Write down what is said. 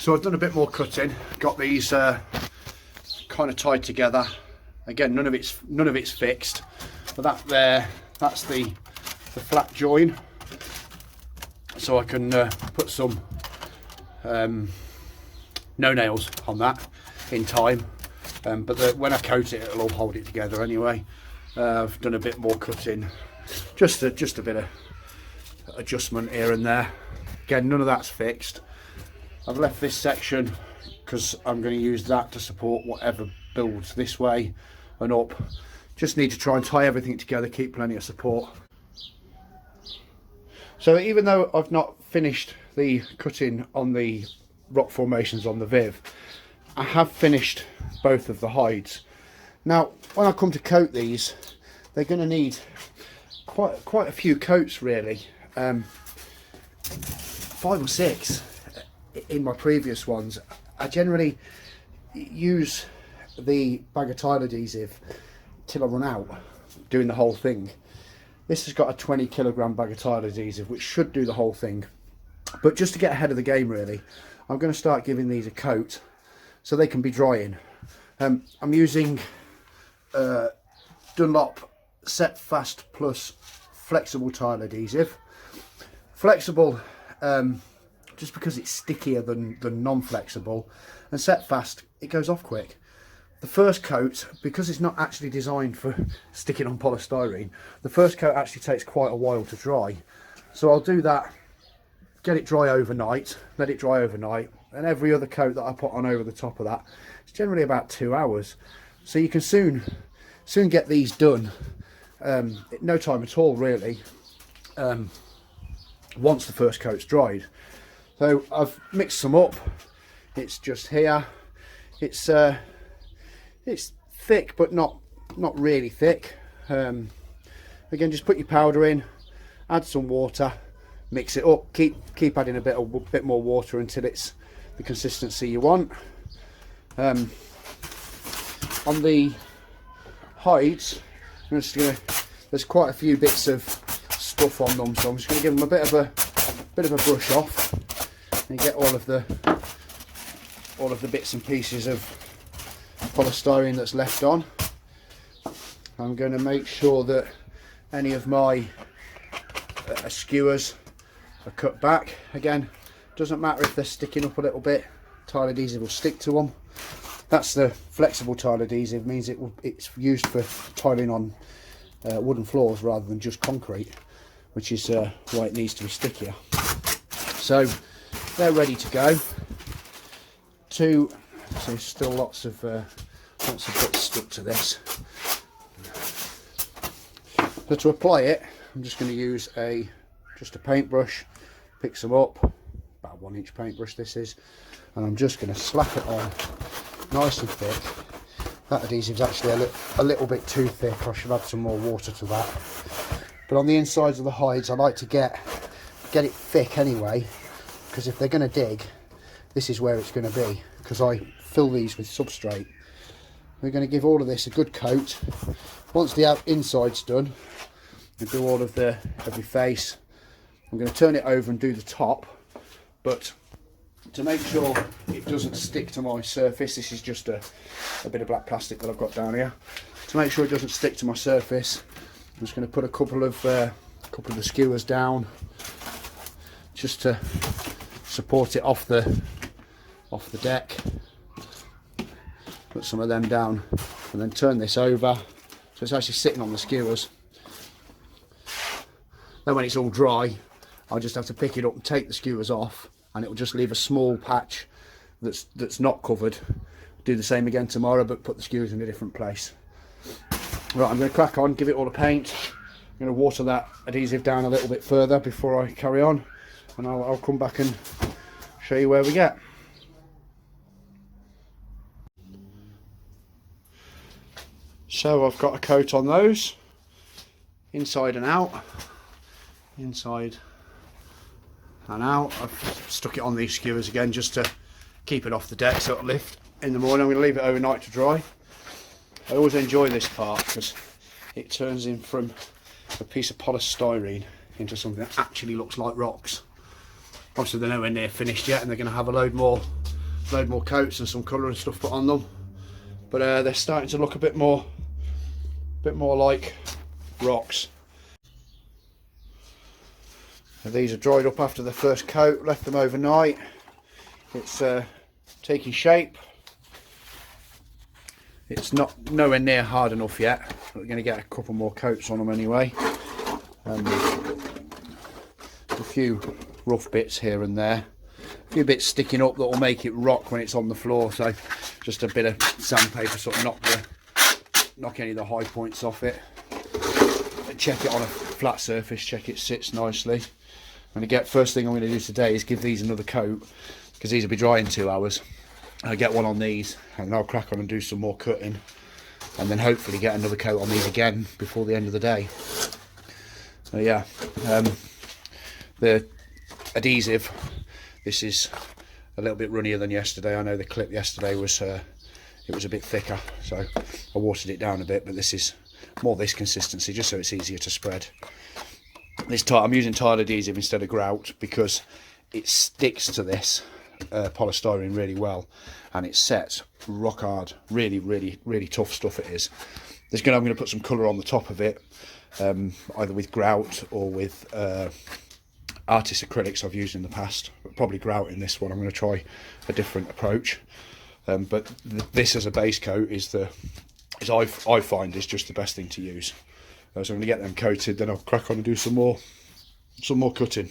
So I've done a bit more cutting, got these kind of tied together. Again, none of it's fixed, but that's the flat join, so I can put some no nails on that in time, but when I coat it, it'll all hold it together anyway. I've done a bit more cutting, just a bit of adjustment here and there. Again, none of that's fixed. I've left this section because I'm going to use that to support whatever builds this way and up. Just need to try and tie everything together, keep plenty of support. So even though I've not finished the cutting on the rock formations on the Viv, I have finished both of the hides. Now when I come to coat these, they're going to need quite a few coats really, 5 or 6 in my previous ones. I generally use the bag of tile adhesive till I run out doing the whole thing. This has got a 20 kilogram bag of tile adhesive which should do the whole thing, but just to get ahead of the game really, I'm going to start giving these a coat so they can be drying. I'm using Dunlop Set Fast Plus flexible tile adhesive. Flexible just because it's stickier than non-flexible, and Set Fast, it goes off quick. The first coat, because it's not actually designed for sticking on polystyrene, the first coat actually takes quite a while to dry. So I'll do that, get it dry overnight, let it dry overnight, and every other coat that I put on over the top of that, it's generally about 2 hours. So you can soon get these done, no time at all really, once the first coat's dried. So I've mixed some up. It's just here. It's thick, but not really thick. Again, just put your powder in, add some water, mix it up. Keep adding a bit more water until it's the consistency you want. On the hides, there's quite a few bits of stuff on them, so I'm just going to give them a bit of a brush off and get all of the bits and pieces of polystyrene that's left on. I'm going to make sure that any of my skewers are cut back. Again, doesn't matter if they're sticking up a little bit, tile adhesive will stick to them. That's the flexible tile adhesive, means it's used for tiling on wooden floors rather than just concrete, which is why it needs to be stickier. So they're ready to go. So still lots of bits stuck to this. So to apply it, I'm just going to use just a paintbrush, pick some up, about 1 inch paintbrush this is, and I'm just going to slap it on nice and thick. That adhesive's actually a little bit too thick. I should add some more water to that. But on the insides of the hides, I like to get it thick anyway, because if they're going to dig, this is where it's going to be, because I fill these with substrate. We're going to give all of this a good coat. Once the inside's done, we do all of every face. I'm going to turn it over and do the top, but to make sure it doesn't stick to my surface, this is just a bit of black plastic that I've got down here. To make sure it doesn't stick to my surface, I'm just going to put a couple of the skewers down, just to support it off the deck. Put some of them down and then turn this over so it's actually sitting on the skewers. Then when it's all dry, I'll just have to pick it up and take the skewers off, and it will just leave a small patch that's not covered. Do the same again tomorrow, but put the skewers in a different place. Right, I'm going to crack on, give it all a paint. I'm going to water that adhesive down a little bit further before I carry on, and I'll come back and show you where we get. So I've got a coat on those, inside and out, inside and out. I've stuck it on these skewers again just to keep it off the deck so it'll lift in the morning. I'm going to leave it overnight to dry. I always enjoy this part because it turns in from a piece of polystyrene into something that actually looks like rocks. Obviously they're nowhere near finished yet, and they're going to have a load more load more coats and some colour and stuff put on them. But they're starting to look a bit more like rocks. And these are dried up after the first coat, left them overnight. It's taking shape. It's not nowhere near hard enough yet. We're going to get a couple more coats on them anyway. A few rough bits here and there. A few bits sticking up that will make it rock when it's on the floor. So just a bit of sandpaper sort of knock any of the high points off it. Check it on a flat surface, check it sits nicely. First thing I'm going to do today is give these another coat, because these will be dry in 2 hours. I'll get one on these and I'll crack on and do some more cutting, and then hopefully get another coat on these again before the end of the day. So yeah, the adhesive, this is a little bit runnier than yesterday. I know the clip yesterday was it was a bit thicker, so I watered it down a bit, but this is more this consistency, just so it's easier to spread. I'm using tile adhesive instead of grout because it sticks to this polystyrene really well, and it sets rock hard. Really tough stuff it is. I'm going to put some colour on the top of it, either with grout or with artist acrylics I've used in the past, but probably grout in this one. I'm going to try a different approach, but this as a base coat I find is just the best thing to use. So I'm going to get them coated, then I'll crack on and do some more cutting.